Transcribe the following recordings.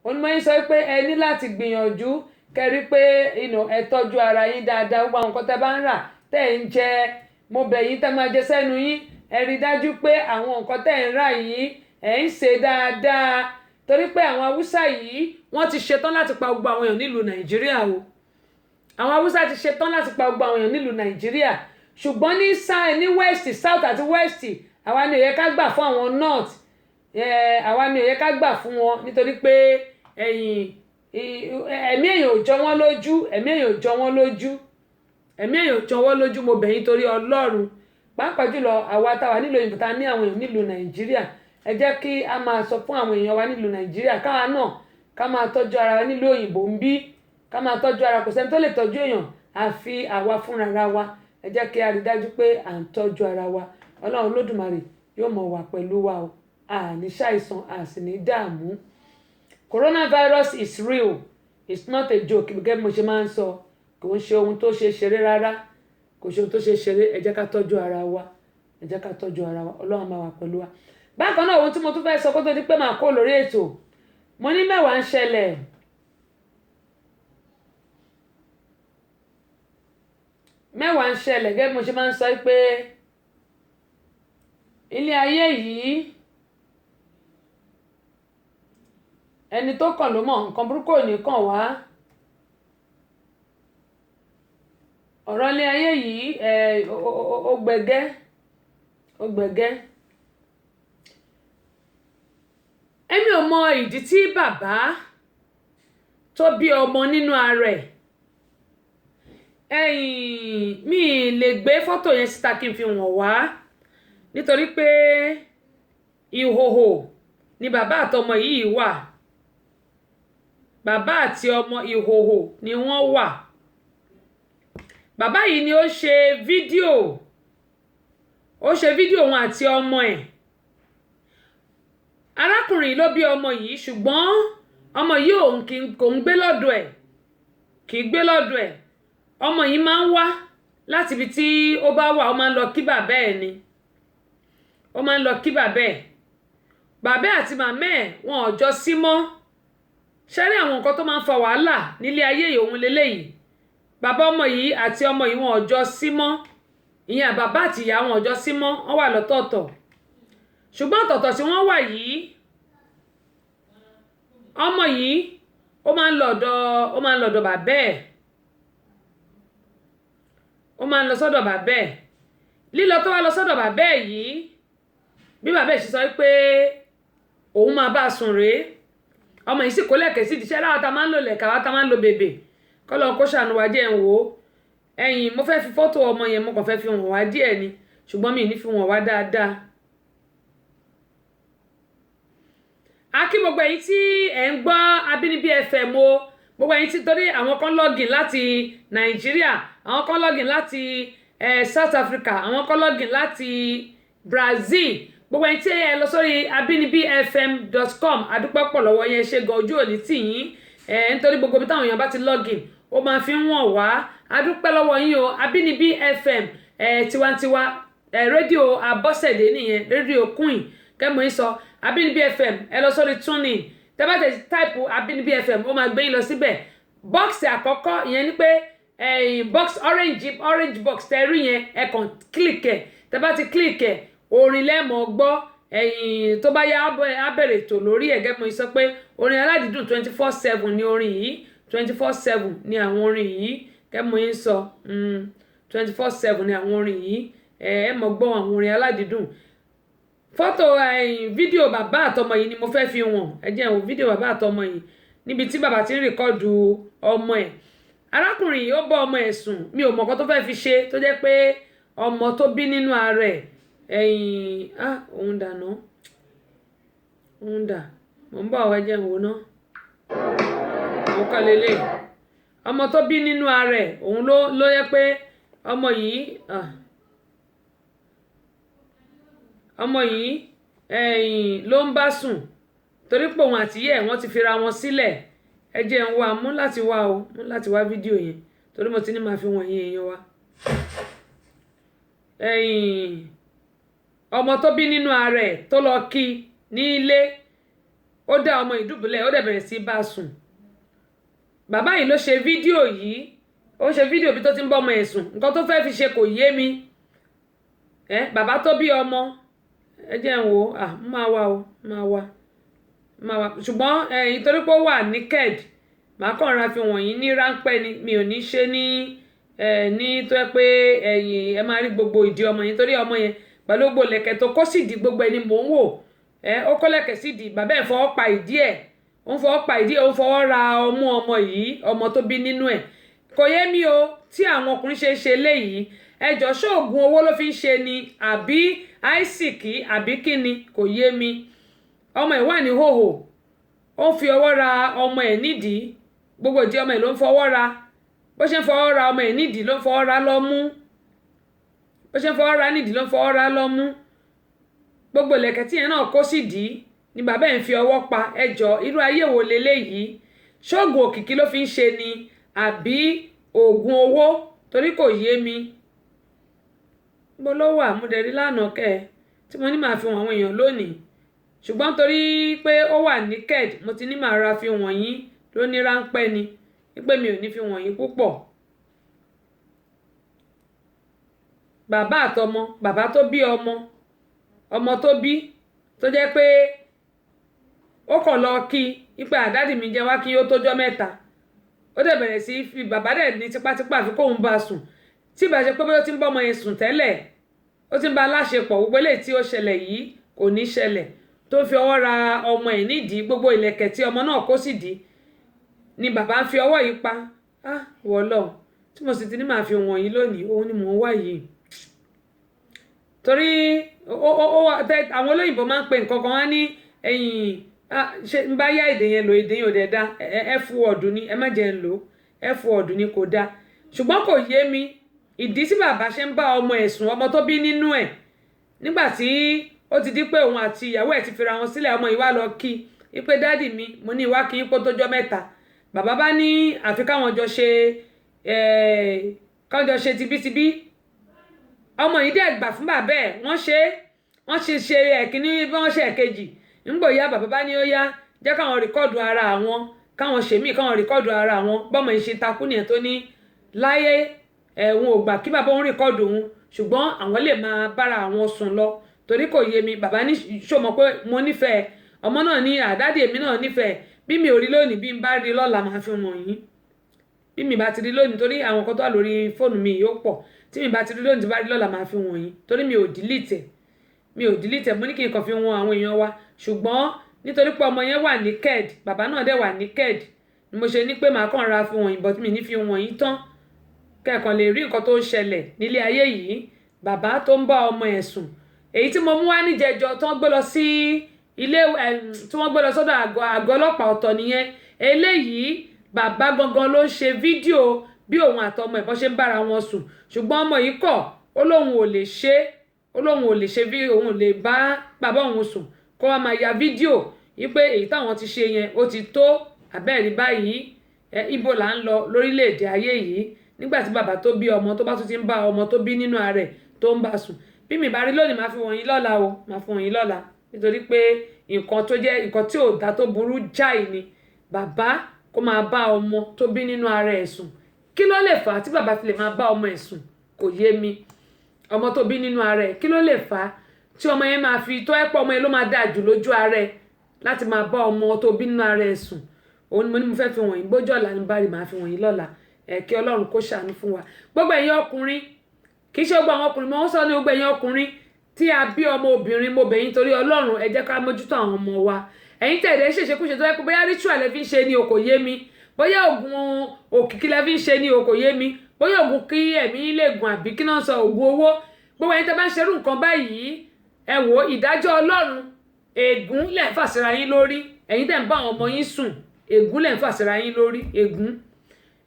òun mọ́ yín sọ pé ẹ ní láti gbìyànjú kẹrí pé ẹ tọ́jú ara yín dáadáa gbogbo àwọn nǹkan tẹ́ bá ń rà tẹ́ ń jẹ mo bẹ̀ yín tẹ́ máa jẹ sẹ́nu yín ẹ rí dájú pé àwọn nǹkan tẹ́ ń rà yìí ẹ ń ṣe dáadáa torí pé àwọn haúsá yìí wọ́n ti ṣetán láti pa gbogbo àwọn èèyàn nílùú nàìjíríà o àwọn haúsá ti ṣetán láti pa gbogbo àwọn èèyàn nílùú nàìjíríà ṣùgbọ́n ní west south àti west àwa ni ó yẹ ká gbà fún àwọn north àwa ni ó yẹ ká gbà fún wọn nítorí pé ẹ̀mí èèyàn ò jọ wọ́n lójú ẹ̀mí èèyàn ò jọ wọ́n lójú ẹ̀mí èèyàn ò jọ wọ́n lójú mo bẹ̀ yín torí ọlọ́run pàápàá jùlọ àwa táwa nílùú òyìnbó ta ní àwọn èèyàn nílùú nàìjíríà ẹ jẹ́ kí a máa sọ fún àwọn èèyàn wa nílùú nàìjíríà káwa náà ká máa tọ́jú ara wa nílùú òyìnbó ń bí ká máa tọ́jú ara kò sẹ́ni tó lè tọ́jú èèyàn àfi àwa fúnra wa ẹ jẹ́ kí a rí dájú pé à ń tọ́jú ara wa ọlọ́run olódùmarè yóò mọ̀ wà pẹ̀lú wa o àní ṣàìsàn àsì ní dààmú. Coronavirus is real, it's not a joke gẹ́gẹ́ bí mo ṣe máa ń sọ kò ń ṣe ohun tó ṣe ṣeré rárá kò ṣe ohun tó ṣe ṣeré ẹ jẹ́ ká tọ́jú ara wa ẹ jẹ́ ká tọ́jú ara wa ọlọ́run máa wà pẹ̀lú wa. Bákan náà ohun tí mo tún fẹ́ sọ kó tó di pé màá kó lórí ètò mo ní mẹ́wàá ń ṣẹlẹ̀ gẹ́gẹ́ bí mo ṣe máa ń sọ pé ilé ayé yìí ẹni tó kàn ló mọ̀ nǹkan burúkú ò ní kàn wá ọ̀rọ̀ ilé ayé yìí ó gbẹ̀gẹ́ èmi ò mọ ìdí tí bàbá tó bí ọmọ nínú ara ẹ̀ mi lè gbé fọ́tò yẹn síta kí n fi wọ̀n wá nítorí pé ìhòhò ni bàbá àtọmọ yìí wà bàbá àti ọmọ ìhòhò ni wọ́n wà bàbá yìí ni ó ṣe fídíò òun àti ọmọ ẹ̀ arákùnrin ló bí ọmọ yìí ṣùgbọ́n ọmọ yìí òun kò ń gbé lọ́dọ̀ ẹ̀ kì í gbé lọ́dọ̀ ẹ̀ ọmọ yìí máa ń wá láti ibi tí ó bá wà ó máa ń lọ kí bàbá ẹ̀ ni ó máa ń lọ kí bàbá ẹ̀ bàbá àti màmá ẹ̀ wọn ò jọ sí mọ́ ṣẹ́rí àwọn nǹkan tó máa ń fa wàhálà nílé ayé yìí òun leléyìí bàbá ọmọ yìí àti ọmọ yìí wọn ò jọ sí mọ́ ìyẹn bàbá àti ìyá wọn ò jọ sí mọ́ wọ́n wà lọ́tọ̀ọ̀tọ̀ ṣùgbọ́n ọ̀tọ̀ọ̀tọ̀ tí wọ́n wà yìí ọmọ yìí ó máa ń lọ́dọ̀ bàbá ẹ̀ ó máa ń lọ sọ́dọ̀ bàbá ẹ̀ lílọ tó wá lọ sọ́dọ̀ bàbá ẹ̀ yìí bí bàbá ẹ̀ ṣe sọ pé òun máa bá a sùn rèé ọmọ yìí sì kó lẹ̀kẹ̀ sí ìdíṣẹ́ láwa ta máa ń lò lẹ̀kẹ̀ àwa ta máa ń lo bèbè kọ́lọ́ kó ṣàánú wa díẹ̀ ń wò ó mo fẹ́ fi fọ́tò ọmọ yẹn mo kàn fẹ́ fi hàn wá díẹ̀ ni ṣùgbọ́n mi ì ní fi hàn wá dáadáa. akí gbogbo ẹ̀yin tí ẹ̀ ń gbọ́ Abínibí FM o gbogbo ẹ̀yin tí torí àwọn kan login láti Nàìjíríà àwọn kan login láti South Africa àwọn kan login láti Brazil gbogbo ẹ̀yin tí ẹ lọ sórí abinibifm.com adúpẹ́ pọ̀ lọ́wọ́ yẹn ṣe gan ojú òní tì yín nítorí gbogbo ibi táwọn èèyàn bá ti login ó máa fi ń wọ̀n wá adúpẹ́ lọ́wọ́ yín o Abínibí FM tiwantiwa rédíò Abọ́sẹ̀dé nìyẹn rédíò Queen kẹ́mọ̀ ń sọ Abínibí FM ẹ lọ sórí tuning tẹ́ bá tẹ̀ táìpù Abínibí FM ó máa gbé yín lọ síbẹ̀ bọ́ọ̀sì àkọ́kọ́ ìyẹn ni pé box orange box tẹ́ rí yẹn ẹ kàn click ẹ̀ tẹ́ bá ti click ẹ̀ orin lẹ́mọ̀ gbọ́ tó bá yá á bẹ̀rẹ̀ ètò lórí ẹ̀ gẹ́gẹ́ mo sọ pé orin aládìídùn 24/7 ni orin yìí 24/7 ni àwọn orin yìí gẹ́gẹ́ mo sọ 24/7 ni àwọn orin yìí ẹ mọ̀ gbọ́ àwọn orin aládìídùn fọ́tò fídíò bàbá àtọmọ yìí ni mo fẹ́ fi wọ̀n ẹ jẹ́ wo fídíò bàbá àtọmọ yìí níbi tí bàbá ti ń rìkọ́dù ọmọ ẹ̀ arákùnrin yìí ó bọ́ ọmọ ẹ̀ sùn mi ò mọ̀ nǹkan tó fẹ́ fi ṣe tó jẹ́ pé ọmọ tó bí nínú ara ẹ̀ òun dànù òun dà mò ń bọ̀ wá jẹ́ òun náà àwọn kan lélẹ̀ ọmọ tó bí nínú ara ẹ̀ òun ló yẹ pé ọmọ yìí ló ń bá sùn torí pé òun àti yẹ́ wọ́n ti fira wọn sílẹ̀ ẹ jẹ́ ń wá mú láti wá fídíò yẹn torí mo ti ní máa fi wọ̀nyí èèyàn wá ọmọ tó bí nínú ara ẹ̀ tó lọ kí ní ilé ó dá ọmọ ìdùbúlẹ̀ ó dẹ̀ bẹ̀rẹ̀ sí bá sùn. Bàbá yìí ló ṣe fídíò yìí, ó ṣe fídíò bí tó ti ń bọ́ ọmọ ẹ̀ sùn, nǹkan tó fẹ́ fi ṣe kò yé mi. Bàbá tó bí ọmọ, ẹ jẹ́ n wò máa wá ṣùgbọ́n nítorí pé ó wà naked, màá kàn ra fi wọ̀nyí ní ráńpẹ́ ni, mi ò ní ṣe ní tó yẹ pé ẹ máa rí gbogbo ìdí ọmọ yẹn, torí ọmọ yẹn pẹ̀lú gbogbo lẹ̀kẹ̀ tó kó sídìí gbogbo ẹni mò ń wò. Ó kó lẹ̀kẹ̀ sídìí, bàbá ẹ̀ fọwọ́ pa ìdí ẹ̀, ó ń fọwọ́ pa ìdí ẹ̀, ó ń fọwọ́ ra ọmú ọmọ yìí, ọmọ tó bí nínú ẹ̀. Kò yé mi o tí àwọn ọkùnrin ṣe léyìí. Ẹjọ́ ṣóògùn owó ló fi ń ṣe ni àbí àìsìkí àbí kíni, kò yé mi. Ọmọ ẹ̀ wà ní hòhò, ó ń fi ọwọ́ ra ọmọ ẹ̀ nídìí, gbogbo ìdí ọmọ ẹ̀ ló ń fọwọ́ ra. Bó ṣe ń fọwọ́ ra ọmọ ẹ̀ nídìí ló ń fọwọ́ ra lọ́mú, bó ṣe ń fọwọ́ ra nídìí ló ń fọwọ́ ra lọ́mú. Gbogbo ìlẹ̀kẹ̀ tí yẹn náà kó sídìí ni bàbá ẹ̀ ń fi ọwọ́ pa. Ẹjọ́ irú ayé wo leléyìí? Ṣóògùn òkìkí ló fi ń ṣe ni àbí oògùn owó? Torí kò yé mi. Bó ló wà? Mo dẹ̀ rí lánàá tí mo ní màá fi wọn àwọn èèyàn lónìí, ṣùgbọ́n torí pé ó wà naked, mo ti ní màá ra fi wọ̀nyí lóní ráńpẹ́ ni, wípé mi ò ní fi wọ̀nyí púpọ̀. Bàbá àtọmọ, bàbá tó bí ọmọ tó bí, tó jẹ́ pé ó kàn lọ kí ipe àdádì mi jẹ́ wá kí ó tójọ́ mẹ́ta. Ó dẹ̀ bẹ̀rẹ̀ sí fi bàbá dẹ̀ ní tipátipá fi kóun bá sùn, tí ìbá ṣe pé bóyá ó ti ń bọ́ ọmọ yẹn sùn tẹ́lẹ̀, ó ti ń bá aláṣepọ̀, gbogbo eléyìí tí ó ṣẹlẹ̀ yìí kò ní ṣẹlẹ̀. Tó fi ọwọ́ ra ọmọ ẹ̀ nídìí, gbogbo ìlẹ̀kẹ̀ tí ọmọ náà kó sídìí ni bàbá ń fi ọwọ́ yìí pa. Wọ́lọ́ tí mo sì ti ní màá fi wọ̀nyí lónìí, òun ni mò ń wá yìí. Torí àwọn olóyìnbó máa ń pe nǹkan kan wá ní ṣe ń bá yá èdè yẹn lò, èdè yẹn ò dẹ̀ da, f word ni, ẹ má jẹ́ ń lò, f word ni kò da. Ṣùgbọ́n kò yé mi ìdí tí bàbá ṣe ń bá ọmọ ẹ̀ sùn, ọmọ tó bí nínú ẹ̀, nígbà tí ó ti di pé òun àti ìyàwó ẹ̀ ti fira wọn sílẹ̀. ọmọ yìí wá lọ kí ipe dádì mi, mo ní ìwá kí n kó tójọ́ mẹ́ta. Bàbá bá ní àfi káwọn jọ ṣe tibítibí. Ọmọ yìí dẹ̀ gbà fún bàbá ẹ̀, wọ́n ṣe ẹ̀kíní bí wọ́n ṣe ẹ̀kejì. Nígbò yá bàbá bá ní ó yá jẹ́ káwọn rìkọ́ọ̀dù ara àwọn, káwọn ṣèmí káwọn rìkọ́ọ̀dù ara àwọn. Bọ́mọ yìí ṣe takú nìyẹn tó ní láyé òun ò gbà kí bàbá òun rìkọ́ọ̀dù òun, ṣùgbọ́n àwọn lè máa bára àwọn sùn lọ. Torí kò yé mi. Bàbá ní ṣó mọ̀ pé mo nífẹ̀ẹ́. Ọmọ náà ní àdádì èmi náà nífẹ̀ẹ́. Bí mi ò rí lónìí, bí n bá rí lọ́la máa fi wọ̀nyí. Bí mi bá ti rí lónìí, torí àwọn kan tó wà lórí fóònù mi yóò pọ̀. Tí mi bá ti rí lónìí, tí bá rí lọ́la máa fi wọ̀nyí. Torí mi ò delete ẹ̀. Mo ní kí n kàn fi wọn àwọn èèyàn wa. Ṣùgbọ́n nítorí pé ọmọ yẹn wà naked, bàbá náà dẹ̀ wà naked, ni mo ṣe ní pé màá kàn ra fi wọ̀nyí, but mi ní fi wọ̀nyí tán. Kẹ́ẹ̀kan lè rí nǹkan tó ń ṣẹlẹ̀ nílé ayé yìí. Bàbá tó ń bá ọmọ ẹ̀ sùn. Èyí tí mo mú wá níjẹjọ tí wọ́n gbé lọ sí tí wọ́n gbé lọ sọ́dọ̀ àgọ́ ọlọ́pàá ọ̀tọ̀ nìyẹn. Eléyìí bàbá gangan ló ń ṣe fídíò bí òun àtọmọ ẹ̀ bọ́n ṣe ń bára wọn sùn. Ṣùgbọ́n ọmọ yìí kọ̀, ó lóun ò lè ṣe bí òun ò lè bá bàbá òun sùn kó wá máa ya fídíò wípé èyí táwọn ti ṣe yẹn ó ti tó àbẹ́ẹ̀rí báyìí. Ibo là ń lọ lórílẹ̀‐èdè ayé yìí nígbà tí bàbá tó bí ọmọ tó bá tún ti ń bá ọmọ tó bí nínú ara ẹ̀ tó ń bá sùn. Bí mi bá rí lónìí, máa fi wọ̀nyí lọ́la o, máa fi wọ̀nyí lọ́la. Nítorí pé nǹkan tó jẹ́ nǹkan tí ò dá tó burú jáì ni bàbá kó máa bá ọmọ tó bí nínú ara ẹ̀ sùn. Kí ló lè fà á tí bàbá fi lè máa bá ọmọ ẹ̀ sùn? Kò yé mi. Ọmọ tó bí nínú ara ẹ̀, kí ló lè fà á tí ọmọ yẹn máa fi tó ẹ́ pọ̀ ọmọ yẹn ló máa dáa jù lójú ara ẹ̀ láti máa bá ọmọ tó bí nínú ara ẹ̀ sùn? Òun ni mo ní mo fẹ́ fi wọ̀nyí, bójú ọ̀la ní bá rí màá fi wọ̀nyí lọ́la. Kí Ọlọ́run kó ṣàánú fún wa. Gbogbo ẹ̀yin ọkùnrin, kì í ṣe gbogbo àwọn ọkùnrin, mo ń sọ ní gbogbo ẹ̀yin ọkùnrin tí a bí ọmọ obìnrin, mo bẹ̀ yín torí Ọlọ́run, ẹ jẹ́ ká mójútó àwọn ọmọ wa. Ẹ̀yin tẹ̀lé ṣèṣekúṣe tó yẹ pé bóyá ritual lẹ fi ń ṣe ni o kò yé mi, bóyá oògùn òkìkí lẹ fi ń ṣe ni o kò yé mi, bóyá oògùn kí ẹ̀mí lè gùn àbí kí náà sọ oògùn owó. Gbogbo ẹ̀yin tẹ́ bá ń ṣerú nǹkan báyìí, ẹ wò ìdájọ́ Ọlọ́run, ègún lẹ̀ ń fà síra yín lórí. Ẹ̀yin tẹ́ ń bá àwọn ọmọ yín sùn, ègún lẹ̀ ń fà síra yín lórí.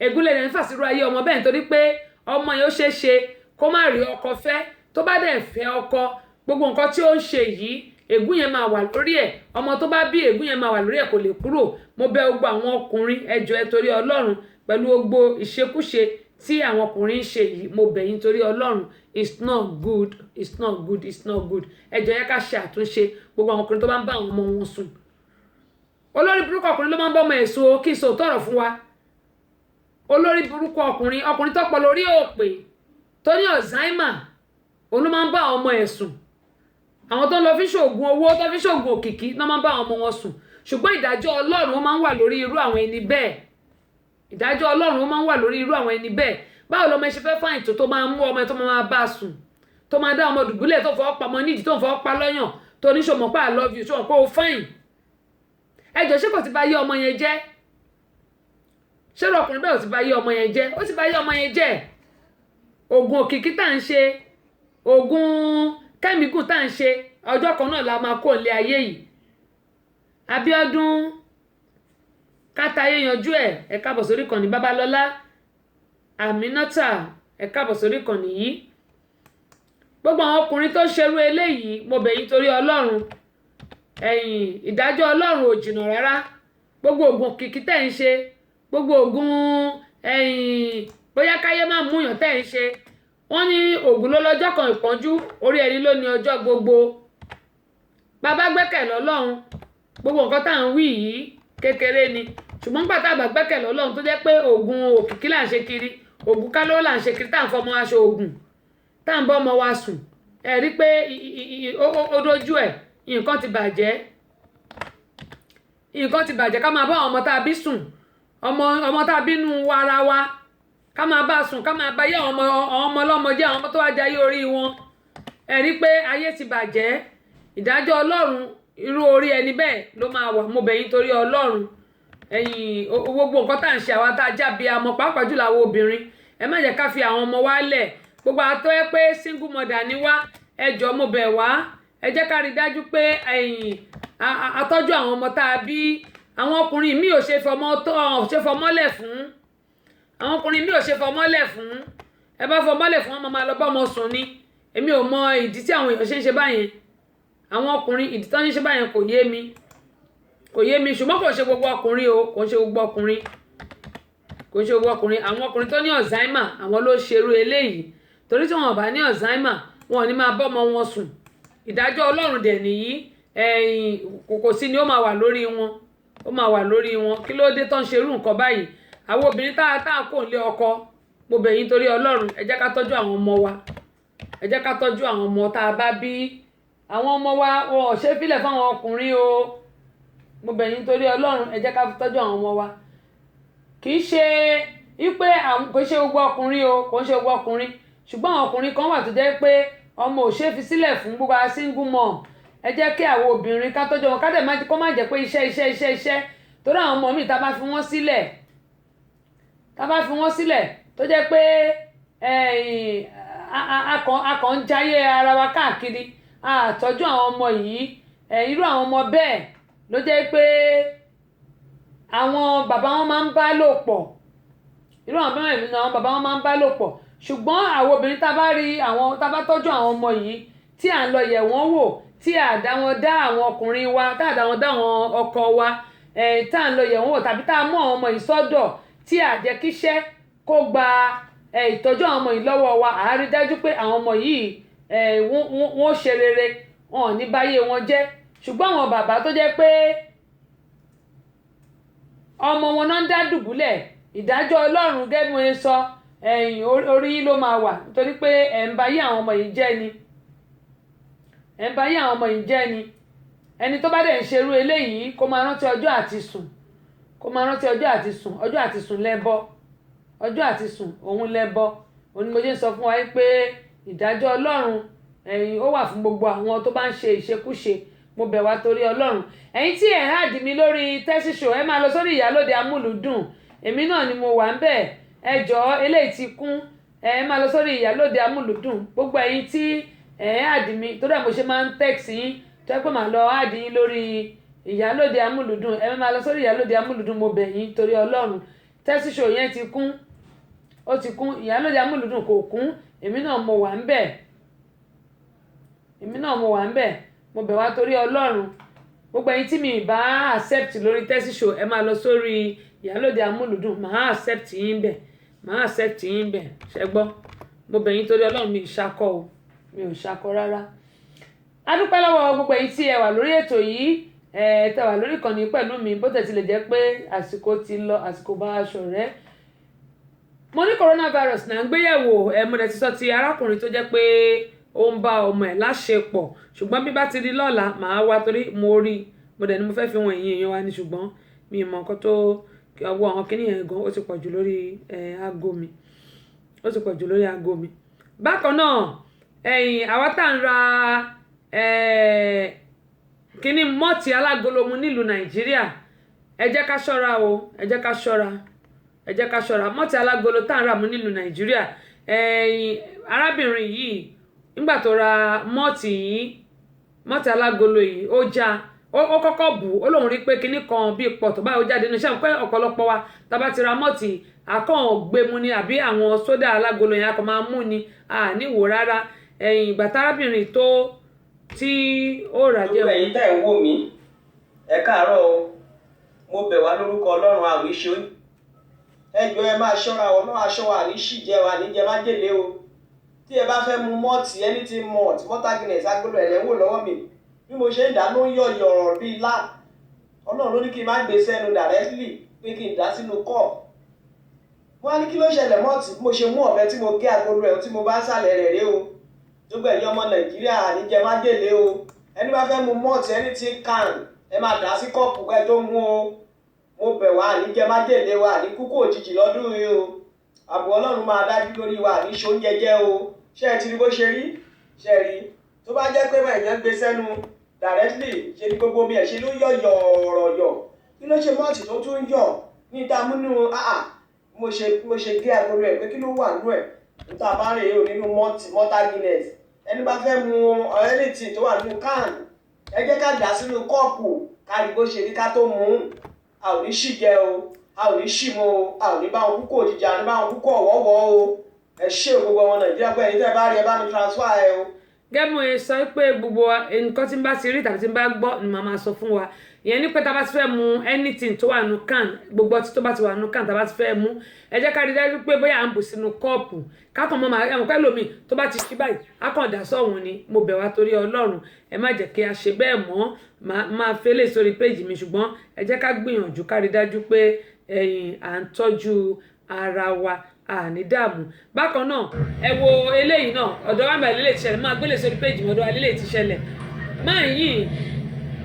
Ègún lẹ̀ ń fà síra ayé ọmọ bẹ́ẹ̀ nítorí pé ọmọ yẹn ó ṣeé ṣe kó má rí ọkọ fẹ́. Tó bá dẹ̀ fẹ́ ọkọ, gbogbo nǹkan tí ó ń ṣe yìí, ègún yẹn máa wà lórí ẹ̀. Ọmọ tó bá bí, ègún yẹn máa wà lórí ẹ̀, kò lè kúrò. Mo bẹ̀ gbogbo àwọn ọkùnrin, ẹ jọ̀ọ́ ẹ torí Ọlọ́run, pẹ̀lú gbogbo ìṣekúṣe tí àwọn ọkùnrin ń ṣe yìí, mo bẹ̀ yín torí Ọlọ́run, it's not good. Ẹ jọ̀ọ́ yẹ ká ṣe àtúnṣe. Gbogbo àwọn ọkùnrin tó bá ń bá àwọn ọmọ wọn sùn, olórí burúkú ọkùnrin ló máa ń bọ́ ọmọ ẹ̀sùn o kí n sọ tọ̀rọ̀ fún wa olórí burúkú ọkùnrin tó pọ̀ lórí òpè tó ní Alzheimer òun ló máa ń bá àwọn ọmọ ẹ̀sùn àwọn tó ń lọ fi ṣoògùn owó tó fi ṣoògùn òkìkí náà máa ń bá àwọn ọmọ wọn sùn ṣùgbọ́n ìdájọ́ Ọlọ́run ó máa ń wà lórí irú àwọn ẹni bẹ́ẹ̀ ìdájọ́ Ọlọ́run ó máa ń wà lórí irú àwọn ẹni bẹ́ẹ̀ báwo lọmọ ẹ ṣe fẹ́ fáìn tó máa mú ọmọ ẹ tó máa bá a sùn tó máa dá ọmọ dùbúlẹ̀ tó fọwọ́ pamọ́ nídìí tó fọwọ́ pa lọ́yàn tó ní ṣòmọ́ pa I love you ṣòmọ́ pé ó fáìn ẹjọ́ ṣé kò ti bá yé ọmọ yẹn jẹ́ ṣé ọkùnrin bẹ́ẹ̀ ò ti bá yé ọmọ yẹn jẹ́ ó ti bá yé ọmọ yẹn jẹ́ oògùn òkìkí tá à ń ṣe oògùn kẹ́míkù tá à ń ṣe ọjọ́ kan náà la máa kó ilé ayé yìí Abíọ́dún Kátayé yanjú ẹ káàbọ̀ sórí ìkànnì Babalọ́lá Aminata ẹ káàbọ̀ sórí ìkànnì yìí gbogbo àwọn ọkùnrin tó ṣerú eléyìí mo bẹ̀ yín torí Ọlọ́run ìdájọ́ Ọlọ́run ò jìnnà rárá gbogbo oògùn òkìkí tẹ̀ ń ṣe gbogbo oògùn bóyá káyé máa múyàn tẹ̀ ń ṣe wọ́n ní oògùn ló lọ́jọ́ kan ìpọ́njú orí ẹni ló ní ọjọ́ gbogbo bàbá gbẹ́kẹ̀lé Ọlọ́run gbogbo nǹkan tá à ń wí yìí kékeré ni ṣùgbọ́n nígbà tá a bá gbẹ́kẹ̀lé Ọlọ́run tó jẹ́ pé oògùn òkìkí là ń ṣe kiri oògùn kálóró là ń ṣe kiri tá à ń fọmọ aṣọ oògùn tá à ń bọ́ ọmọ wa sùn ẹ rí pé ó dojú ẹ̀ nǹkan ti bàjẹ́ ká máa bá ọmọ tá a bí sùn ọmọ tá a bí nù ara wa ká máa bá sùn ká máa bá yé ọmọ ọlọ́mọ jẹ́ àwọn ọmọ tó wá jayé orí wọn ẹ rí pé ayé ti bàjẹ́ ìdájọ́ Ọlọ́run irú orí ẹni bẹ́ẹ̀ ló máa wà mo bẹ̀ yín torí Ọlọ́run gbogbo nǹkan tá à ń ṣe àwa tá a jábí amọ̀ pàápàá jùlọ àwọn obìnrin ẹ má jẹ́ ká fi àwọn ọmọ wa lẹ̀ gbogbo àtọ́ ẹ pé single mother ni wá ẹ jọ̀ọ́ mo bẹ̀ wá ẹ jẹ́ ká rí dájú pé àtọ́jú àwọn ọmọ tá a bí àwọn ọkùnrin mi ò ṣe fọmọ́lẹ̀ fún àwọn ọkùnrin mi ò ṣe fọmọ́lẹ̀ fún ẹ bá fọmọ́lẹ̀ fún wọn máa lọ bá ọmọ sùn ni èmi ò mọ ìdí tí àwọn èèyàn ṣe ń ṣe báyẹn àwọn ọkùnrin ìdí tó ń ṣe báyẹn kò yé mi ṣùgbọ́n kò ṣe gbogbo ọkùnrin o kò ṣe gbogbo ọkùnrin àwọn ọkùnrin tó ní Alzheimer àwọn ló ṣerú eléyìí torí tí wọn bá ní Alzheimer wọn ò ní máa bá ọmọ wọn sùn ìdájọ́ Ọlọ́run dẹ̀ nìyí kò sí ni ó máa wà lórí wọn kí ló dé tó ń ṣerú nǹkan báyìí àwọn obìnrin tá a kò lé ọkọ mo bẹ̀ yín torí Ọlọ́run ẹ jẹ́ ká tọ́jú àwọn ọmọ wa ẹ jẹ́ ká tọ́jú àwọn ọmọ tá a bá bí àwọn ọmọ wa wọn ò ṣe fílẹ̀ fáwọn ọkùnrin o mo bẹ̀ yín torí Ọlọ́run ẹ jẹ́ ká tọ́jú àwọn ọmọ wa kì í ṣe wípé kò ṣe gbogbo ọkùnrin o kò ṣe gbogbo ọkùnrin ṣùgbọ́n àwọn ọkùnrin kan wà tó jẹ́ pé ọmọ ò ṣe fi sílẹ̀ fún gbogbo single mom ẹ jẹ́ kí àwọn obìnrin ká tọ́jú wọn ká dẹ̀ kó má jẹ́ pé iṣẹ́ torí àwọn ọmọ mi tá bá fi wọ́n sílẹ̀ tó jẹ́ pé akàn ń jayé ara wa káàkiri àtọ́jú àwọn ọmọ yìí irú àwọn ọmọ bẹ́ẹ̀ ló jẹ́ pé àwọn bàbá wọn máa ń bá lò pọ̀ ṣùgbọ́n àwọn obìnrin tá bá tọ́jú àwọn ọmọ yìí tí à ń lọ yẹ̀ wọ́n wò tí à dá wọn dá àwọn ọkùnrin wa tá à dá wọn dá àwọn ọkọ wa tá à ń lọ yẹ̀ wọ́n wò tàbí tá a mú àwọn ọmọ yìí sọ́dọ̀ tí à jẹ́ kíṣẹ́ kó gba ìtọ́jú àwọn ọmọ yìí lọ́wọ́ wa à á rí dájú pé àwọn ọmọ yìí wọ́n ṣe rere wọn ò ní báyé wọn jẹ́ ṣùgbọ́n àwọn bàbá tó jẹ́ pé ọmọ wọn náà ń dá dùbúlẹ̀ ìdájọ́ Ọlọ́run gẹ́gẹ́ bí wọ́n sọ orí yín ló máa wà nítorí pé ẹ̀ ń báyé àwọn ọmọ yìí jẹ́ ni ẹni tó bá dẹ̀ ń ṣerú eléyìí kó máa rántí ọjọ́ àti sùn lẹ́bọ ọjọ́ àti sùn òun lẹ́bọ òun ni mo ṣe ń sọ fún wa pé ìdájọ́ Ọlọ́run ó wà fún gbogbo àwọn tó bá ń ṣe ìṣekúṣe mo bẹ̀ wá torí Ọlọ́run ẹ̀yin tí ẹ̀ háàdì mi lórí Tessy Show ẹ máa lọ sórí Ìyálóde Amúlùúdùn èmi náà ni mo wà ń bẹ̀ ẹ jọ̀ọ́ eléyìí ti kún ẹ máa lọ sórí Ìyálóde Amúlùúdùn gbogbo ẹ̀yin tí ẹ̀ háàdì mi torí ẹ̀ mo ṣe máa ń text yín tó ẹ pé màá lọ háàdì yín lórí Ìyálóde Amúlùúdùn ẹ máa lọ sórí Ìyálóde Amúlùúdùn mo bẹ̀ yín torí Ọlọ́run Tessy Show yẹn ti kún ó ti kún Ìyálóde Amúlùúdùn kò kún èmi náà mo wà ń bẹ̀ mo bẹ̀ wá torí Ọlọ́run gbogbo ẹ̀yin tí mi bá accept lórí Tessy Show ẹ máa lọ sórí Ìyálóde Amúlùúdùn màá accept yín bẹ̀ ṣẹ gbọ́ mo bẹ̀ yín torí Ọlọ́run mi ò ṣakọ rárá a dúpẹ́ lọ́wọ́ gbogbo ẹ̀yin tí ẹ wà lórí ètò yìí tẹwà lórí ìkànnì pẹ̀lú mi bó tẹ̀ tilẹ̀ jẹ́ pé àsìkò ti lọ àsìkò bá aṣọ rẹ̀. Mo ní coronavirus náà ń gbéyẹ̀wò mo dẹ̀ ti sọ ti arákùnrin tó jẹ́ pé ó ń bá ọmọ ẹ̀ láṣepọ̀ ṣùgbọ́n bí bá ti rí lọ́la màá wá torí mo rí mo dẹ̀ ni mo fẹ́ fi wọn èèyàn wa ní ṣùgbọ́n mi mọ̀ nǹkan tó ọwọ́ àwọn kíní yẹn gan ó ti pọ̀jù lórí aago mi ó ti pọ̀jù lórí aago mi. Bákan náà àwa tá à ń ra kíní mọ́ọ̀tì alágolo mu nílùú Nàìjíríà ẹ jẹ́ ká ṣọ́ra o ẹ jẹ́ ká ṣọ́ra ẹ jẹ́ ká ṣọ́ra mọ́ọ̀tì alágolo tá à ń rà mú nílùú Nàìjíríà arábìnrin yìí nígbà tó ra mọ́ọ̀tì alágolo yìí ó já ó kọ́kọ́ bù ó lóun rí pé kinní kan bíi pọ̀ tó báyìí ó jáde ní sẹ́wọ̀n pé ọ̀pọ̀lọpọ̀ wa tá a bá ti ra mọ́ọ̀tì àkàn gbé mu ni àbí àwọn sódà alágolo yẹn a kàn máa mú ni níwò rárá ìgbà tárábìnrin tó tí ó rà jẹ́. gbogbo ẹ̀yin tẹ́ ń wò mí ẹ káàárọ̀ o mo bẹ̀ wá lórúkọ Ọlọ́run àwíṣe ẹ jọ̀ọ́ ẹ máa ṣọ́ra ọ náà aṣọ wa ní ṣìjẹ wa níjẹ májèlé o tí ẹ bá fẹ́ mu mọ́ọ̀tì anything malt mọ́tà guinness agolo ẹ̀lẹ́wò lọ́wọ́ mi bí mo ṣe ń dá ló ń yọ̀yọ̀ ọ̀rọ̀ bíi lá Ọlọ́run ló ní kí n má gbé sẹ́nu directly pé kí n dá sínú cup wọ́n á ní kí ló ṣẹlẹ̀ mọ́ọ̀tì bí mo ṣe mú ọ̀bẹ tí mo gé agolo ẹ̀ tí mo bá sàlẹ̀ rẹ̀ ré o gbogbo ẹ̀yin ọmọ Nàìjíríà níjẹ májèlé o ẹni bá fẹ́ mu mọ́ọ̀tì anything can ẹ máa dá sí kọ́ọ̀pù ẹ tó mú o mo bẹ̀ wá níjẹ májèlé wa ní kúkú òjijì lọ́dún yìí o ààbò Ọlọ́run máa dájú lórí wa ní ṣoúnjẹ jẹ́ o ṣé ẹ ti rí bó ṣe rí ṣe rí tó bá jẹ́ pé èèyàn gbé sẹ́nu directly ṣe ní gbogbo mi ẹ̀ ṣe ló yọ̀ ọ̀rọ̀ yọ̀ kí ló ṣe mọ́ọ̀tì tó tún yọ̀ ní ìdààmúnú mo ṣe gé agolo ẹ̀ pé kí ló wà nínú ẹ̀ níta bá rèé o nínú mọ́tà guinness ẹni bá fẹ́ mu anything tó wà nínú can ẹ jẹ́ ká dà sínú kọ́ọ̀pù kárí bó ṣe rí ká tó mú a ò ní ṣì jẹ o a ò ní ṣì mu o a ò ní bá wọn púpọ̀ òjijì a ò ní bá wọn púpọ̀ ọ̀wọ́wọ́ o ẹ ṣé o gbogbo ọmọ Nàìjíríà pé ẹ̀yin tẹ́ bá rí ẹ bá mi transfer ẹ o. gẹ́gẹ́ ẹ sọ pé gbogbo nǹkan tí n bá ti rí tàbí tí n bá gbọ́ ni màá máa sọ fún wa ìyẹn ní pé tá a bá ti fẹ́ mu anything tó wà nù can gbogbo ọtí tó bá ti wà nù can tá a bá ti fẹ́ mu ẹ jẹ́ ká rí dájú pé bóyá à ń bù sínú kọ́ọ̀pù kákan mọ́ màá ẹ̀wọ̀n pẹ́ lómi tó bá ti ṣí báyìí á kàn dà sọ́hun ni mo bẹ̀ wá torí Ọlọ́run ẹ má jẹ́ kí a ṣe bẹ́ẹ̀ mọ́ máa fẹ́lẹ̀ sórí péjì mi ṣùgbọ́n ẹ jẹ́ ká gbìyànjú ká rí dájú pé à ń tọ́jú ara wa àní dààmú. Bákan náà ẹ wo eléyìí náà ọ̀dọ̀ wa bẹ̀rẹ̀ lè ti ṣẹlẹ̀ máa gbélé sórí péjì mi ọ̀dọ̀ wa lè ti ṣẹlẹ̀ máa yìí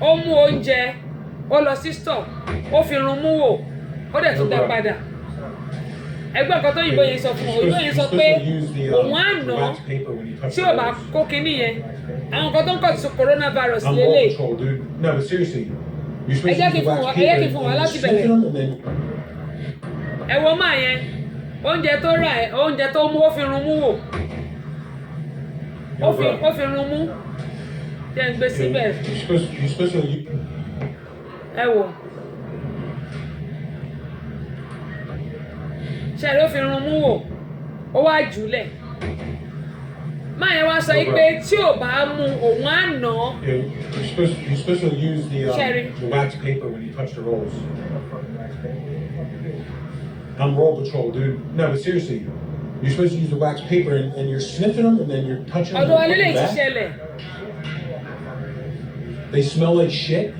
ó mú oúnjẹ ó lọ sí store ó fi run mú wò ó dẹ̀ tún dá padà ẹgbẹ́ nǹkan tó yìnbó yẹn sọ fún ọ òyìnbó yẹn sọ pé òun á nà tí ò bá kó kinní yẹn àwọn nǹkan tó ń kọ̀ sí coronavirus lélẹ̀ ẹ jẹ́ kí n fún wa láti bẹ̀rẹ̀ ẹ wo máa yẹn oúnjẹ tó rà ẹ oúnjẹ tó mú ó fi run mú wò ó fi run mú jẹ́ ń gbé síbẹ̀ ẹ wò ṣẹ́rí ó fi run mú wò ó wá jùlẹ̀ máa yẹn wá sọ pé tí ò bá mú òun á nà án. You're supposed to use the wax paper when you touch the rolls. I'm Roll Patrol, dude. No, but seriously, you're supposed to use the wax paper and you're sniffing them and then you're touching them. They smell like shit.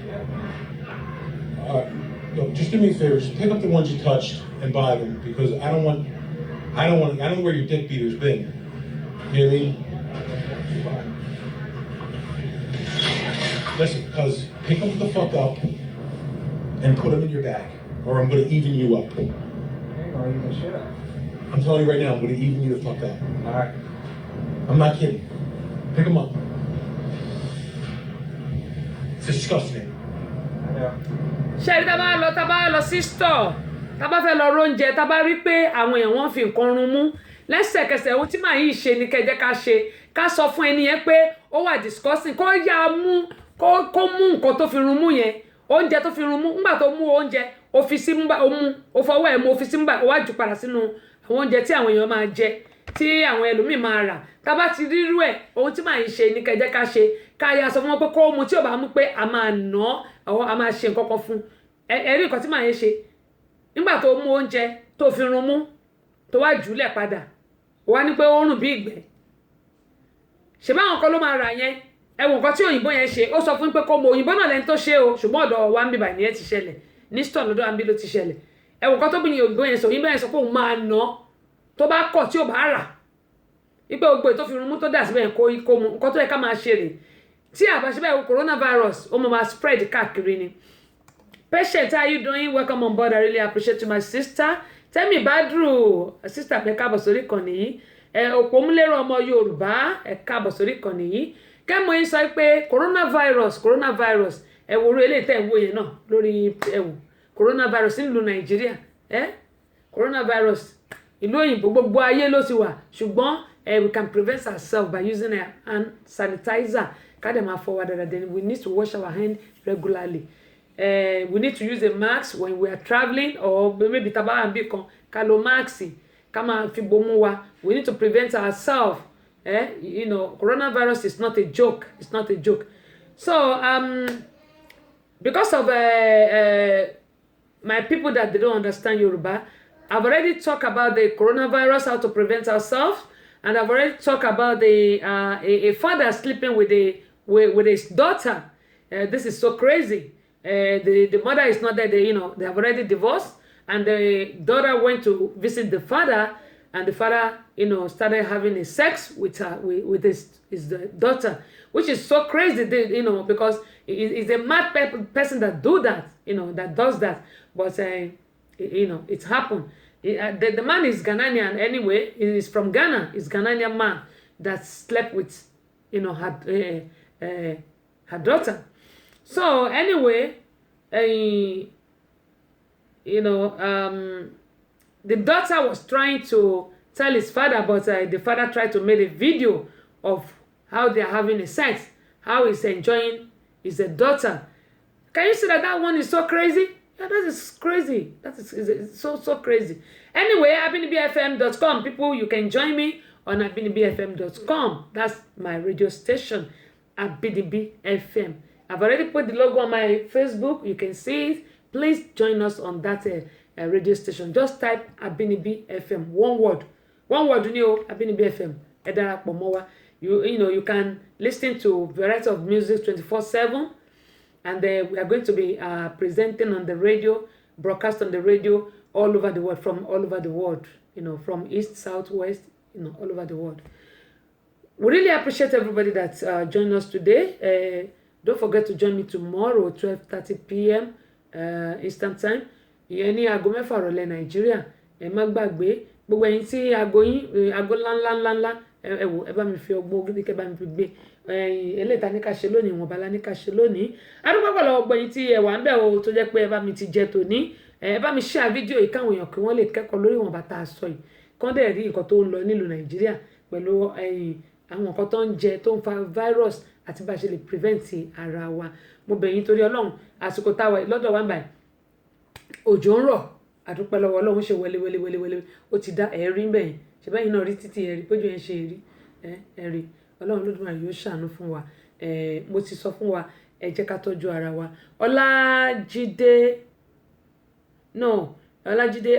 No, just do me a favor. Just pick up the ones you touched and buy them because I don't know where your dick beater's been. You know what I mean? Listen, cuz pick them the fuck up and put them in your bag, or I'm gonna even you up. I'm telling you right now, I'm gonna even you the fuck up. Alright. I'm not kidding. Pick them up. It's disgusting. Ṣé tá bá lọ sí store tá bá fẹ́ lọ róúnjẹ tá bá rí pé àwọn èèyàn wọ́n fi nǹkan run mú lẹ́sẹ̀kẹsẹ̀ ohun tí màá yìí ṣe ni kẹjẹ́ ká ṣe ká sọ fún ẹni yẹn pé ó wà disgusting kó yá mú kó mú nǹkan tó fi run mú yẹn oúnjẹ tó fi run mú nígbà tó mú oúnjẹ ó fi sí mbà ó mú ó fọwọ́ ẹ̀ mú ó fi sí mbà ó wá jù padà sínú àwọn oúnjẹ tí àwọn èèyàn máa jẹ tí àwọn ẹlòmíì máa rà tá bá ti rírú ẹ̀ ohun tí màá yìí ṣe ni kẹjẹ́ ká ṣe ká yá sọ fún wọn pé kó mu tí ò bá mú pé a máa nà àwọn a máa ṣe nǹkan kan fún ẹ̀rí nǹkan tí màá yẹn ṣe nígbà tó mú oúnjẹ tó fi run mú tó wá jùlẹ̀ padà wá ní pé ó rùn bí ìgbẹ́ ṣe báwọn kan ló máa rà yẹn ẹ wo nǹkan tí òyìnbó yẹn ṣe ó sọ fún pé kó mọ òyìnbó náà lẹ́ni tó ṣe o ṣùgbọ́n ọ̀dọ̀ wa ń bíbà ìyẹn ti ṣẹlẹ̀ ní store lọ́dọ̀ wa ń bí ló ti ṣẹlẹ̀ ẹ wo nǹkan tó bí ní òyìnbó yẹn sọ pé òun máa ná tó bá kọ̀ tí ò bá rà wípé gbogbo ètò fi rumú tó dà síbẹ̀ kó mu nǹkan tó yẹ ká máa ṣe rè tí àbáṣe bẹ́ẹ̀ coronavirus ó máa spread káàkiri ni. Patient, how are you doing? Welcome on board. I really appreciate you, my sister. Tẹ́mi Badru, sister ẹ káàbọ̀ sórí ìkànnì yìí. Òpómúlérò ọmọ Yorùbá ẹ káàbọ̀ sórí ìkànnì yìí. Kẹ́mọ̀ yín sọ pé coronavirus ẹ wo orí eléyìí tẹ́ ẹ̀ ń wò yẹn náà lórí coronavirus nílùú Nàìjíríà. Coronavirus ìlú òyìnbó gbogbo ayé ló ti wà ṣùgbọ́n we can prevent ourselves by using a hand sanitizer. Ká dẹ̀ máa fọwọ́ dáadáa, then we need to wash our hand regularly. We need to use a mask when we are traveling or maybe taba and bikon kalo mask kama fi bomu wa. We need to prevent ourselves. You know, coronavirus is not a joke. It's not a joke. So because of my people that they don't understand Yoruba, I've already talked about the coronavirus, how to prevent ourselves, and I've already talked about the a father sleeping with his daughter. This is so crazy. The mother is not there. They have already divorced, and the daughter went to visit the father, and the father started having a sex with his daughter, which is so crazy. Because it's a mad person that that does that. But it's happened. The man is Ghanaian anyway. He is from Ghana. He's Ghanaian man that slept with her daughter. So anyway, the daughter was trying to tell his father, but the father tried to make a video of how they are having a sex, how he's enjoying his daughter. Can you see that one is so crazy? Yeah, that is crazy. That is so crazy. Anyway, abinibifm.com. People, you can join me on abinibifm.com. That's my radio station, abinibifm. I've already put the logo on my Facebook. You can see it. Please join us on that radio station. Just type Abinibi FM. One word, Abinibi FM. Darapọ̀ mọ́ wa. You can listen to variety of music 24/7, and we are going to be presenting on the radio, broadcast on the radio all over the world, from all over the world. From east, south, west. All over the world. We really appreciate everybody that joined us today. Don't forget to join me tomorrow, 12:30 p.m. Eastern Time. Ìyẹn ní aago 6 ìrọ̀lẹ́ Nàìjíríà. Ẹ má gbàgbé gbogbo ẹ̀yin tí aago ńlá ẹ wò ẹ bá mi fi ọgbọ́n ogún kẹ́ bá mi fi gbé eléyìí tá ní ká ṣe lónìí wọn bá lá ní ká ṣe lónìí. Adúgbò pọ̀ lọ́wọ́ gbogbo ẹ̀yin tí ẹ wà ń bẹ̀ o tó jẹ́ pé ẹ bá mi ti jẹ tòní. Ẹ bá mi share fídíò yìí káwọn èèyàn kí wọ́n lè kẹ́kọ̀ọ́ lórí wọn bá tá a sọ yìí. Kán dẹ̀ rí nǹkan tó ń lọ nílùú Nàìjíríà pẹ̀lú àwọn nǹkan tó ń jẹ tó ń fa virus àti bá ṣe lè prevent ara wa. Mo bẹ̀ yín torí Ọlọ́run àsìkò táwa lọ́dọ̀ wa ń báyìí òjò ń rọ̀ àdúpẹ́ lọ́wọ́ Ọlọ́run ṣe wẹ́lẹ́wẹ́lẹ́wẹ́lẹ́ ó ti dá ẹ̀rí bẹ́ẹ̀ ṣe bẹ́ẹ̀ náà rí títí ẹ̀rí pójú ẹ̀ ṣe rí ẹ̀rí Ọlọ́run Olódùmarè yóò ṣàánú fún wa. Mo ti sọ fún wa ẹ jẹ́ ká tọ́jú ara wa. Ọlájídé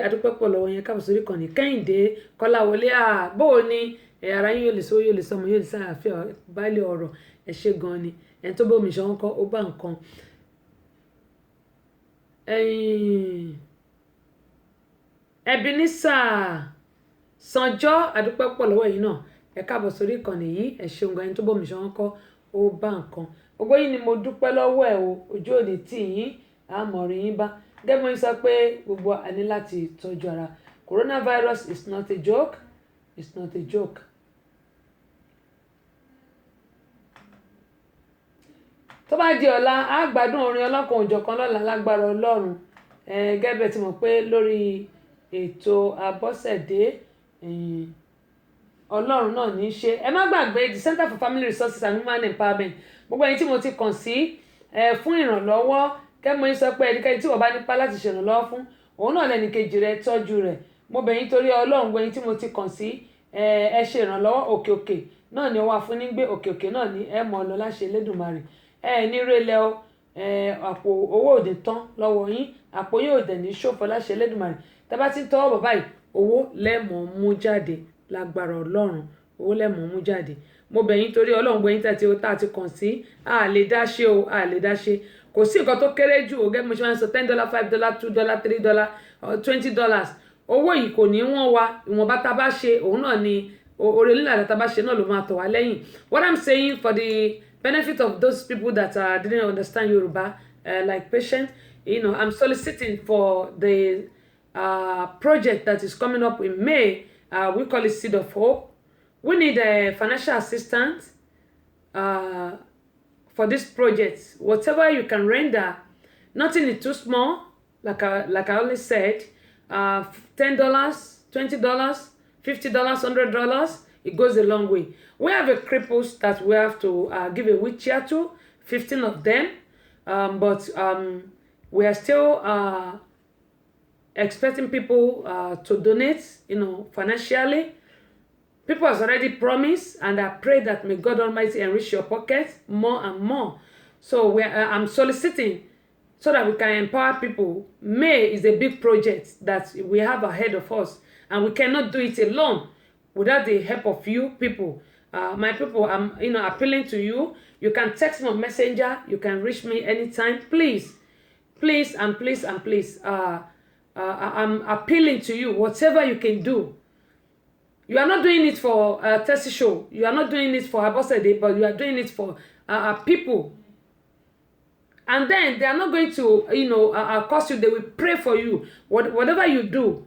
àdúpẹ́ pọ̀ lọ́wọ́ yẹn káàbọ̀ sórí ìkànnì. Kẹ́hìndé Kọ́láwọlé bóò ni ara yín yóò lè sọ yóò lè sọmọ yóò lè sáàfẹ́ báálé ọ̀rọ̀ ẹ ṣé gan ni ẹni tó bómi ṣan kọ́ ó bá nǹkan. Ebenezer Sanjọ́ àdúpẹ́ pọ̀ lọ́wọ́ yìí náà ẹ káàbọ̀ sórí ìkànnì yìí ẹ ṣeun gan ẹni tó bómi ṣan kọ́ ó bá nǹkan. Gbogbo yín ni mo dúpẹ́ lọ́wọ́ ẹ̀ o ojú òní tì yín àmọ̀rin yín bá gẹ́gẹ́ bí mo sọ pé gbogbo a ní láti tọ́jú ara. Coronavirus is not a joke. It's not a joke. Tó bá di ọ̀la á gbádùn orin ọlọ́kan òjọ̀kan lọ́la lágbára Ọlọ́run. Gẹ́gẹ́ bẹ́ẹ̀ tí mo pé lórí ètò Abọ́sẹ̀dé Ọlọ́run náà ní í ṣe. Ẹ má gbàgbé the Center for Family Resources and Women Empowerment. Gbogbo ẹ̀yin tí mo ti kàn sí fún ìrànlọ́wọ́ kẹ́ mo sọ pé ẹnikẹ́ni tí wọ́n bá nípa láti ṣèrànlọ́wọ́ fún òun náà lẹ́ni kejì rẹ̀ tọ́jú rẹ̀. Mo bẹ̀ yín torí Ọlọ́run gbogbo ẹ̀yin tí mo ti kàn sí ẹ ṣe ìrànlọ́wọ́ òkè náà ni ọwọ́ afúnígbé òkè náà ni ẹ mọ̀ lọ láṣẹ Elédùmarè. Ní rẹ̀lẹ̀ o àpò owó òde tán lọ́wọ́ yín àpò yóò dẹ̀ ní ṣòfò láṣẹ Elédùmarè. Tá bá ti ń tọwọ́ bọ̀ báyìí owó lẹ́mọ̀ mú jáde lágbára Ọlọ́run owó lẹ́mọ̀ mú jáde mo bẹ̀ yín torí ọlọ́run gbẹ̀yìn tàti ó tà ti kàn sí a lè dá ṣe o a lè dá ṣe kò sí nǹkan tó kéré jù o gẹ́gẹ́ mo ṣe máa ń sọ $10 $5 $2 $3 or $20 owó yìí kò ní wọ́n wa ìwọ̀nba tá a bá ṣe òun náà ni oore lílà tá a bá ṣe náà ló máa tọ̀ wá lẹ́yìn what I'm saying for the benefit of those people that didn't understand Yoruba like patient I'm soliciting for the project that is coming up in May. We call it Seed of Hope. We need a financial assistance for this project. Whatever you can render, nothing is too small. Like I always said, $10, $20, $50, $100. It goes a long way. We have a cripples that we have to give a wheelchair to, 15 of them, but we are still expecting people to donate, financially. People has already promised, and I pray that may God Almighty enrich your pockets more and more. So I'm soliciting so that we can empower people. May is a big project that we have ahead of us, and we cannot do it alone without the help of you people. My people, I'm appealing to you. You can text me on Messenger. You can reach me anytime. Please, and please. I'm appealing to you, whatever you can do. You are not doing it for Tessie Show. You are not doing it for Abosede, but you are doing it for people. And then they are not going to, cost you. They will pray for you. Whatever you do,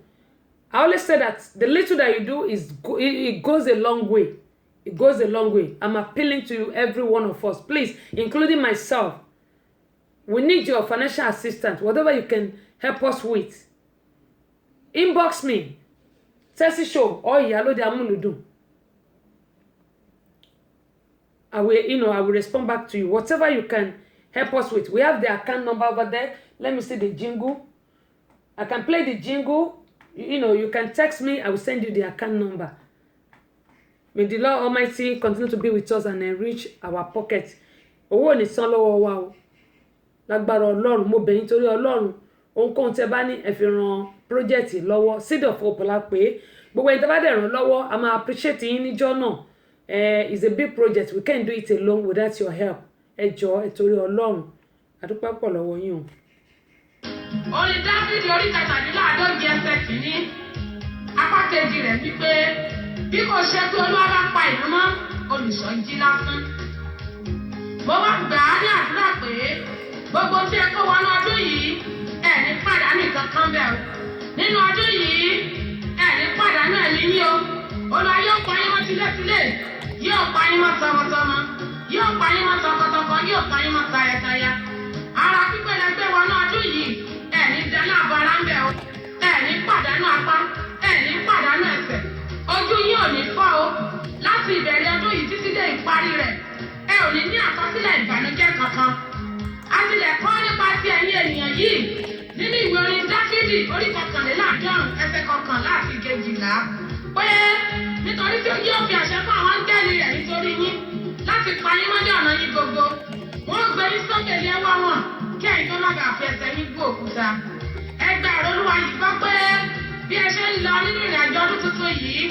I always say that the little that you do it goes a long way. It goes a long way. I'm appealing to you, every one of us, please, including myself. We need your financial assistance, whatever you can help us with. Inbox me, Tessie Show, or Iyalode Amuludun. I will respond back to you. Whatever you can help us with. We have the account number over there. Let me see the jingle. I can play the jingle. You can text me. I will send you the account number. May the Lord Almighty continue to be with us and enrich our pockets. Owó ní san lọ́wọ́ wa o. Lágbára Ọlọ́run, mo bẹ̀ yín torí Ọlọ́run. Ohunkóhun tẹ́ bá ní ẹ fi ràn project lọ́wọ́. Seed of Hope la pé. Gbogbo ẹni tẹ́ bá dẹ̀ ràn lọ́wọ́, a máa appreciate yín níjọ́ náà. It's a big project. We can't do it alone without your help. Ẹ jọ̀ọ́ ẹ torí Ọlọ́run. A dúpẹ́ pọ̀ lọ́wọ́ yín o. Orin Dáfídì orí kẹtàdínláàádọ́je ẹsẹ̀ kìíní. Apá kejì rẹ̀ wípé bí kò ṣe pé Olúwa bá pa ìlú mọ́, olùṣọ́ jí lásán. Mo wá gbà á ní àdúrà pé gbogbo tí ẹ kó wọnú ọdún yìí ẹ̀ ní pàdánù kankan bẹ́ẹ̀ o. Nínú ọdún yìí ẹ̀ ní pàdánù ẹ̀mí yín o. Olúwa yóò pa yín mọ́ tilétilé, yóò pa yín mọ́ tọmọtọmọ, yóò pa yín mọ́ tọkọtọkọ, yóò pa yín mọ́ tayataya. Ara pípẹ́ lẹgbẹ́ wọnú ọdún yìí ẹ̀ ní dáná àbára ń bẹ̀ o. Ẹ̀ ní pàdánù apá, ẹ̀ ní pàdánù ẹsẹ̀. Ojú yín ò ní fọ́ o. Láti ìbẹ̀rẹ̀ ọdún yìí títí dé ìparí rẹ̀, ẹ ò ní ní àkọsílẹ̀ ìbànújẹ́ kankan. A tilẹ̀ kọ́ nípa ti ẹ̀yin ènìyàn yìí nínú ìwé orin Dáfídì orí kọkànléláàádọ́rùn ẹsẹ̀ kọkànlá àti kejìlá pé nítorí tí ó yóò fi àṣẹ fún àwọn áńgẹ́lì rẹ̀ nítorí yín láti pa yín mọ́ ní ọ̀nà yín gbogbo. Wọ́n gbé yín sókè ní ẹwà wọn kí ẹ̀yin tó má bàa fi ẹsẹ̀ yín gbó òkúta. Ẹ gba ọ̀rọ̀ Olúwa yìí gbọ́ pé bí ẹ ṣe ń lọ nínú ìrìnàjò ọdún tuntun yìí,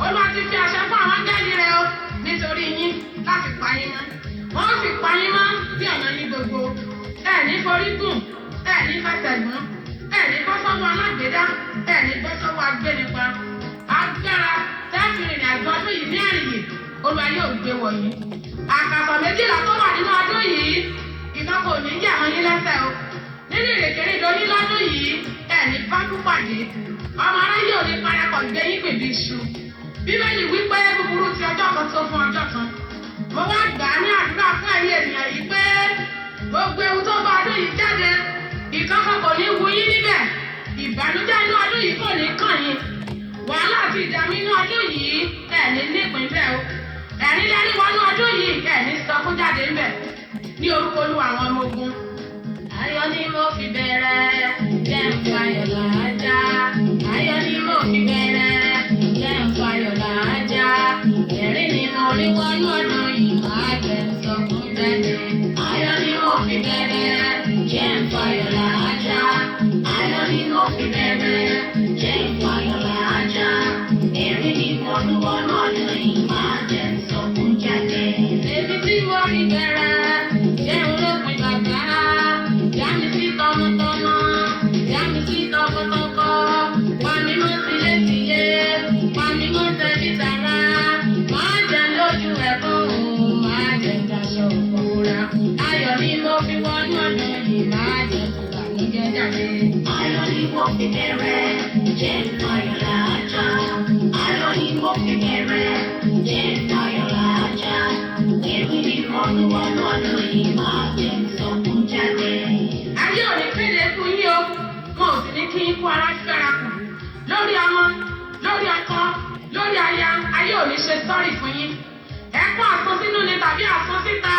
Olúwa ti fi àṣẹ fún àwọn áńgẹ́lì rẹ̀ o nítorí yín láti pa yín mọ́. Wọ́n sì pa yín mọ́ sí ọ̀nà yín gbogbo. Ẹ ní forí gùn, ẹ ní fẹsẹ̀ gùn, ẹ ní bọ́ sọ́wọ́ alágbèédá, ẹ ní bọ́ sọ́wọ́ agbénipa. Agbára tẹ́ẹ̀fì ìrìnàjò ọdún yìí ní àrìyè, Olúwa yóò gbé wọ̀nyí. Àkàsọ̀ méjìlá tó wà nínú ọdún yìí, ìkọ̀kọ̀ ò ní jẹ́ àwọn yín lẹ́sẹ̀ o. Nínú ìrèkérédò yín lọ́dún yìí, ẹ ní bákú pàdé. Ọmọ aráyé ò ní parapọ̀ gbé yín gbèbí iṣu. Bíbélì wípé búburú ti ọjọ́ kan tó fún ọjọ́ kan. Mo wá gbà á ní àdúrà fún ẹ̀yin ènìyàn yìí pé gbogbo ewu tó bá ọdún yìí jáde, ìkọ̀kọ̀ kò ní wu yín níbẹ̀. Ìbànújẹ́ inú ọdún yìí kò ní kàn yín. Wàhálà àti ìdààmú inú ọdún yìí ẹ̀ ní nípìn bẹ́ẹ̀ o. Ẹ̀rín lẹ́rìn wọnú ọdún yìí ẹ̀ ní sọkún jáde ńbẹ̀. Ní orúkọ Olúwa àwọn ọmọ ogun. Ayọ̀ ni mo fi bẹ̀rẹ̀, jẹ́ ń fayọ̀ làájá. Ayọ̀ ni mo fi bẹ̀rẹ̀, jẹ́ ń fayọ̀ làájá. Ẹ̀rín ni mo rí wọnú ọdún yìí, máa jẹ́ ń sọkún jáde. Ayọ̀ ni mo fi bẹ̀rẹ̀, jẹ́ ń fayọ̀ làájá. Ayọ̀ ni mo fi bẹ̀rẹ̀, jẹ́ ń fayọ̀ làájá. Ẹ̀rín ni mo rí wọnú ọdún yìí, máa bẹ̀rẹ̀ jẹ́ fàyọ̀ lájà. Ayọ̀ ni mo fi bẹ̀rẹ̀ jẹ́ fàyọ̀ lájà. Èmi ni wọnúwọnú ọdún yìí máa jẹ́ sọkún jáde. Ayé ò ní kéde fún yín o, wọn ò sì ní kí n kó ara fẹ́ra kù. Lórí ọmọ, lórí ọkọ, lórí aya, ayé ò ní ṣe sọ́ọ̀rì fún yín. Ẹ̀kọ́ àsọsínú ni tàbí àsọsíta.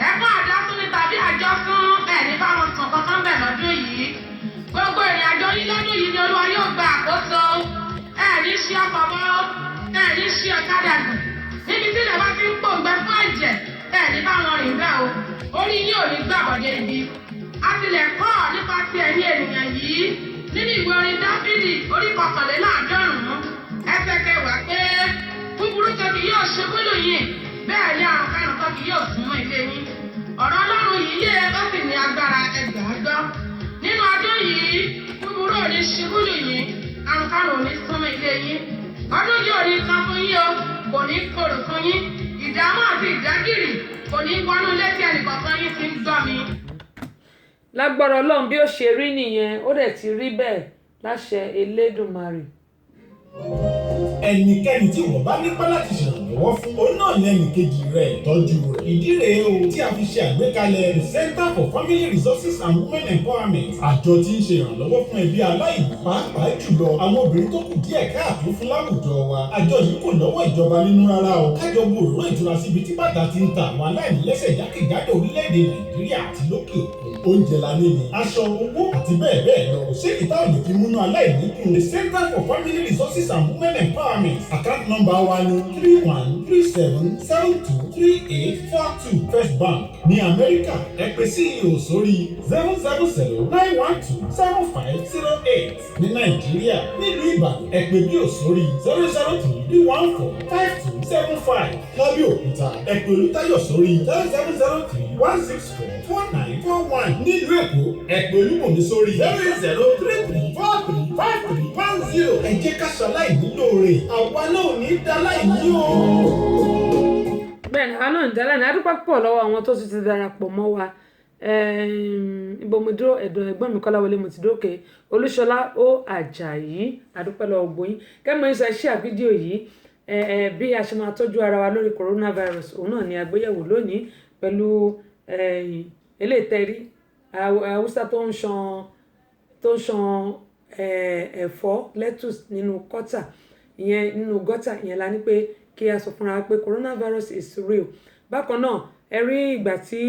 Ẹ̀kọ́ àjọsún ni tàbí àjọsún. Ẹ̀ní bá wọn sàn kankan bẹ̀ lọ́dún yìí. Gbogbo ìrìn àjò yín lọ́dún yìí ni Olúwa yóò gba àkóso. Ẹ̀ní ṣí ọkọ̀ mọ́, ẹ̀ní ṣí ọ̀kadà gùn. Níbi tí ilẹ̀ bá ti ń pòǹgbẹ fún ẹ̀jẹ̀, ẹ̀ní bá wọn rìn bẹ́ẹ̀ o. Orí yín ò ní gbàbọ̀dé ibi. A tilẹ̀ kọ́ nípa ti ẹ̀yin ènìyàn yìí nínú ìwé orin Dáfídì orí 51 ẹsẹ̀ 10 pé búburú kan kì yóò ṣubú lù yín, bẹ́ẹ̀ ni àrùn kárùn kan kì yóò súnmọ́ ilé yín. Ọ̀rọ̀ Ọlọ́run yìí yé ó sì ní agbára ẹgbàágbọ́. Nínú ọdún yìí, búburú ò ní ṣubú lù yín, àrùn kárùn ò ní súnmọ́ ilé yín. Ọdún yìí ò ní kan fún yín o, kò ní korò fún yín. Ìdààmú àti ìdágìrì kò ní wọnú létí ẹnìkọ̀ọ̀kan yín tí ń gbọ́ mi. Lágbára Ọlọ́run bí ó ṣe rí nìyẹn, ó dẹ̀ ti rí bẹ́ẹ̀ láṣẹ Elédùmarè. Ẹnikẹ́ni tí wọ́n bá nípa láti ṣèrànlọ́wọ́ fún òun náà ní ẹnìkejì rẹ̀ tọ́jú rẹ̀. Ìdí rèé o tí a fi ṣe àgbékalẹ̀ the Center for Family Resources and Women Empowerment. Àjọ tí ń ṣe ìrànlọ́wọ́ fún ẹbí aláìní, pàápàá jùlọ àwọn obìnrin tó kù díẹ̀ káàtó fún láwùjọ wa. Àjọ yìí kò lọ́wọ́ ìjọba nínú rárá o. Kájọ bu òróró ìtura síbi tí bàtà ti ń ta àwọn aláìní lẹ́sẹ̀ jákèjádò orílẹ̀-èdè Nàìjíríà àti lókè òkun. Oúnjẹ la ní ni, aṣọ, owó àti bẹ́ẹ̀ bẹ́ẹ̀ lọ. Ṣé ìta ò lè fi múnú aláìní dùn? The Center for Family Resources and Women Empowerment. Account number wa ni 3137723842 First Bank ní Amẹ́ríkà. Ẹ pè CEO sórí 000-912-7508. Ní Nàìjíríà, nílùú Ìbàdàn, ẹ pè BIO sórí 003-314-5275. Lábẹ́ Òkúta, ẹ pè Olútáyọ̀ sórí 0703-164-4941. Nílùú Èkó, ẹ pè Olúbùnmi sórí 08033435310. Ẹ jẹ́ ká ṣaláìní lóore, àwa náà ní dáláìní o. Bẹ́ẹ̀ni, àwa náà ń dáláìní. A dúpẹ́ púpọ̀ lọ́wọ́ àwọn tó ti darapọ̀ mọ́ wa. Ibo mo dúró ẹ̀dọ̀ ẹ̀gbọ́n mi Kọ́láwọlé mo ti dókè. Olúṣọlá ó Àjàyí, a dúpẹ́ lọ́wọ́ gbóyìn. Kẹ́mọ̀ ń sọ share fídíò yìí bí a ṣe máa tọ́jú ara wa lórí coronavirus. Òun náà ni àgbéyẹ̀wò lónìí pẹ̀lú eléètẹ́rí Haúsá tó ń ṣan ẹ̀fọ́ lettuce nínú gọ́tà ìyẹn la ní pé kí a sọ fúnra pé coronavirus is real. Bákan náà ẹ rí ìgbà tí